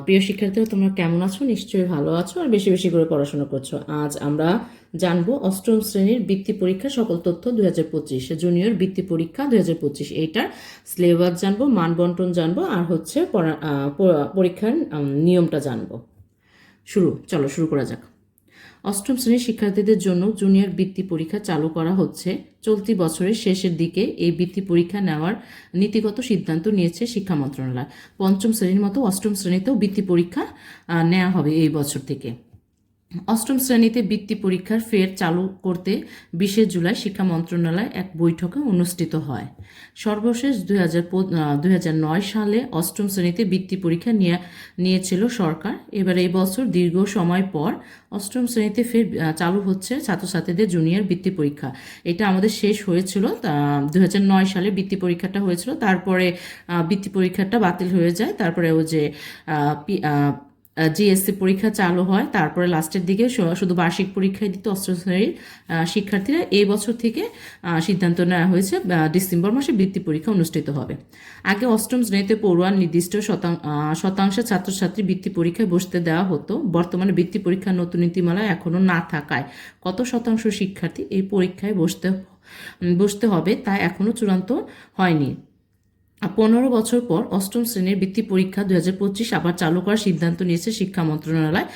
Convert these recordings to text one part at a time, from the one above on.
প্রিয় শিক্ষার্থীরা, তোমরা কেমন আছো? নিশ্চয়ই ভালো আছো আর বেশি বেশি করে পড়াশোনা করছো। আজ আমরা জানবো অষ্টম শ্রেণীর বৃত্তি পরীক্ষা সকল তথ্য 2025, জুনিয়র বৃত্তি পরীক্ষা 2025। এইটার সিলেবাস জানবো, মানবন্টন জানবো, আর হচ্ছে পরীক্ষার নিয়মটা জানবো। চলো শুরু করা যাক। অষ্টম শ্রেণীর শিক্ষার্থীদের জন্য জুনিয়র বৃত্তি পরীক্ষা চালু করা হচ্ছে। চলতি বছরের শেষের দিকে এই বৃত্তি পরীক্ষা নেওয়ার নীতিগত সিদ্ধান্ত নিয়েছে শিক্ষা মন্ত্রণালয়। পঞ্চম শ্রেণীর মতো অষ্টম শ্রেণীতেও বৃত্তি পরীক্ষা নেওয়া হবে এই বছর থেকে। অষ্টম শ্রেণীতে বৃত্তি পরীক্ষার ফের চালু করতে 20 জুলাই শিক্ষা মন্ত্রণালয় এক বৈঠকে অনুষ্ঠিত হয়। সর্বশেষ 2009 সালে অষ্টম শ্রেণীতে বৃত্তি পরীক্ষা নিয়েছিল সরকার। এবার এই বছর দীর্ঘ সময় পর অষ্টম শ্রেণীতে ফের চালু হচ্ছে ছাত্রছাত্রীদের জুনিয়র বৃত্তি পরীক্ষা। এটা আমাদের শেষ হয়েছিল 2009 সালে বৃত্তি পরীক্ষাটা হয়েছিল, তারপরে বৃত্তি পরীক্ষাটা বাতিল হয়ে যায়। তারপরে ও যে জিএসসি পরীক্ষা চালু হয়, তারপরে লাস্টের দিকে শুধু বার্ষিক পরীক্ষায় দিতে অষ্টম শ্রেণীর শিক্ষার্থীরা এই বছর থেকে সিদ্ধান্ত নেওয়া হয়েছে ডিসেম্বর মাসে বৃত্তি পরীক্ষা অনুষ্ঠিত হবে। আগে অষ্টম শ্রেণীতে পড়ুয়া নির্দিষ্ট শতাংশ ছাত্রছাত্রী বৃত্তি পরীক্ষায় বসতে দেওয়া হতো। বর্তমানে বৃত্তি পরীক্ষার নতুন নীতিমালায় এখনও না থাকায় কত শতাংশ শিক্ষার্থী এই পরীক্ষায় বসতে হবে তা এখনও চূড়ান্ত হয়নি। 15 বছর পর অষ্টম শ্রেণীর বৃত্তি পরীক্ষা 2025 আবার চালু করার সিদ্ধান্ত নিয়েছে শিক্ষা মন্ত্রণালয়।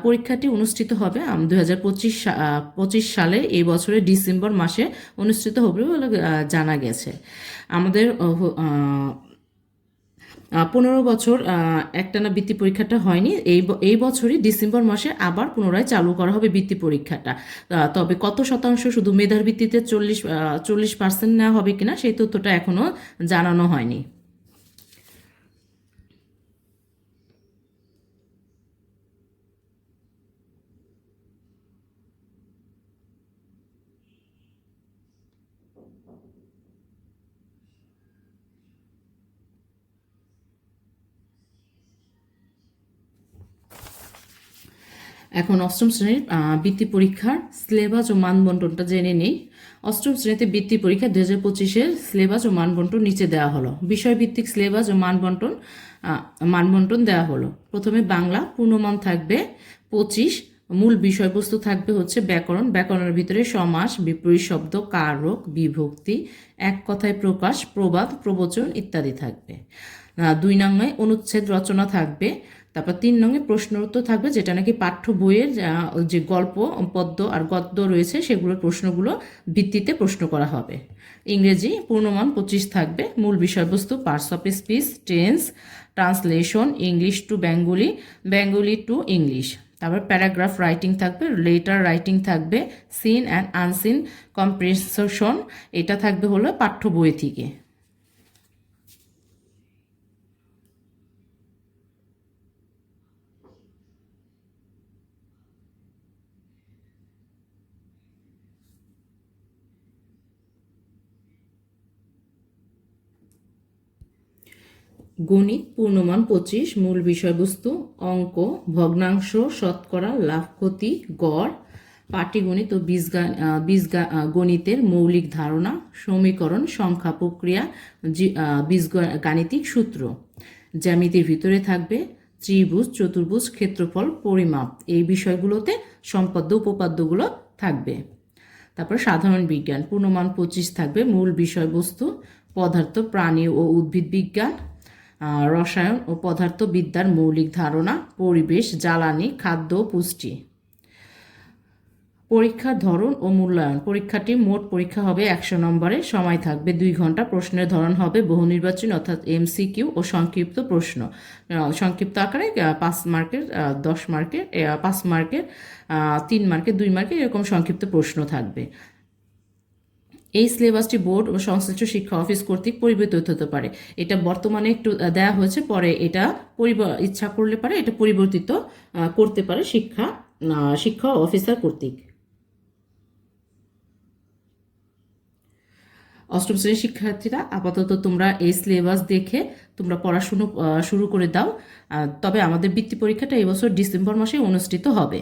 পরীক্ষাটি অনুষ্ঠিত হবে 2025 সালে এই বছরের ডিসেম্বর মাসে অনুষ্ঠিত হবে বলে জানা গেছে। আমাদের 15 বছর একটানা বৃত্তি পরীক্ষাটা হয়নি। এই বছরই ডিসেম্বর মাসে আবার পুনরায় চালু করা হবে বৃত্তি পরীক্ষাটা। তবে কত শতাংশ শুধু মেধার ভিত্তিতে 40% নেওয়া হবে কিনা সেই তথ্যটা এখনো জানানো হয়নি। এখন অষ্টম শ্রেণীর বৃত্তি পরীক্ষার সিলেবাস ও মানবন্টনটা জেনে নেই। অষ্টম শ্রেণীতে বৃত্তি পরীক্ষা 2025-এর সিলেবাস ও মানবন্টন নিচে দেওয়া হলো। বিষয়ভিত্তিক সিলেবাস ও মানবন্টন দেওয়া হলো। প্রথমে বাংলা পূর্ণমান থাকবে 25। মূল বিষয়বস্তু থাকবে হচ্ছে ব্যাকরণ। ব্যাকরণের ভিতরে সমাস, বিপরীত শব্দ, কারক, বিভক্তি, এক কথায় প্রকাশ, প্রবাদ, প্রবচন ইত্যাদি থাকবে। 2 নংয়ে অনুচ্ছেদ রচনা থাকবে। তারপর 3 নংয়ে প্রশ্ন উত্তর থাকবে, যেটা নাকি পাঠ্য বইয়ের যে গল্প, পদ্য আর গদ্য রয়েছে সেগুলোর প্রশ্নগুলো ভিত্তিতে প্রশ্ন করা হবে। ইংরেজি পূর্ণমান 25 থাকবে। মূল বিষয়বস্তু parts of speech, tense, translation, English to Bengali, Bengali to English. তারপর প্যারাগ্রাফ রাইটিং থাকবে, লেটার রাইটিং থাকবে, সিন অ্যান্ড আনসিন কম্প্রেনশন, এটা থাকবে হলো পাঠ্য বই থেকে। গণিত পূর্ণমান 25। মূল বিষয়বস্তু অঙ্ক, ভগ্নাংশ, শতকরা, লাভ ক্ষতি, গড়, পাটিগণিত ও বীজগণিতের মৌলিক ধারণা, সমীকরণ, সংখ্যা প্রক্রিয়া, বীজগাণিতিক সূত্র। জ্যামিতির ভিতরে থাকবে ত্রিভুজ, চতুর্ভুজ, ক্ষেত্রফল, পরিমাপ। এই বিষয়গুলোতে সম্পাদ্য উপপাদ্যগুলো থাকবে। তারপর সাধারণ বিজ্ঞান পূর্ণমান 25 থাকবে। মূল বিষয়বস্তু পদার্থ, প্রাণী ও উদ্ভিদ বিজ্ঞান, রসায়ন ও পদার্থবিদ্যার মৌলিক ধারণা, পরিবেশ, জ্বালানি, খাদ্য, পুষ্টি। পরীক্ষার ধরন ও মূল্যায়ন। পরীক্ষাটি মোট পরীক্ষা হবে 100 নম্বরের। সময় থাকবে 2 ঘন্টা। প্রশ্নের ধরন হবে বহু নির্বাচনী অর্থাৎ MCQ ও সংক্ষিপ্ত প্রশ্ন। সংক্ষিপ্ত আকারে 5 মার্কের, 10 মার্কের, 5 মার্কের, 3 মার্কের, 2 মার্কের, এরকম সংক্ষিপ্ত প্রশ্ন থাকবে। এই সিলেবাসটি বোর্ড ও সংশ্লিষ্ট শিক্ষা অফিস কর্তৃক পরিবর্তিত হতে পারে। এটা বর্তমানে একটু দেওয়া হয়েছে, পরে এটা ইচ্ছা করলে পারে এটা পরিবর্তিত করতে পারে শিক্ষা অফিসার কর্তৃক। অষ্টম শ্রেণীর শিক্ষার্থীরা আপাতত তোমরা এই সিলেবাস দেখে তোমরা পড়াশুনো শুরু করে দাও। তবে আমাদের বৃত্তি পরীক্ষাটা এবছর ডিসেম্বর মাসে অনুষ্ঠিত হবে।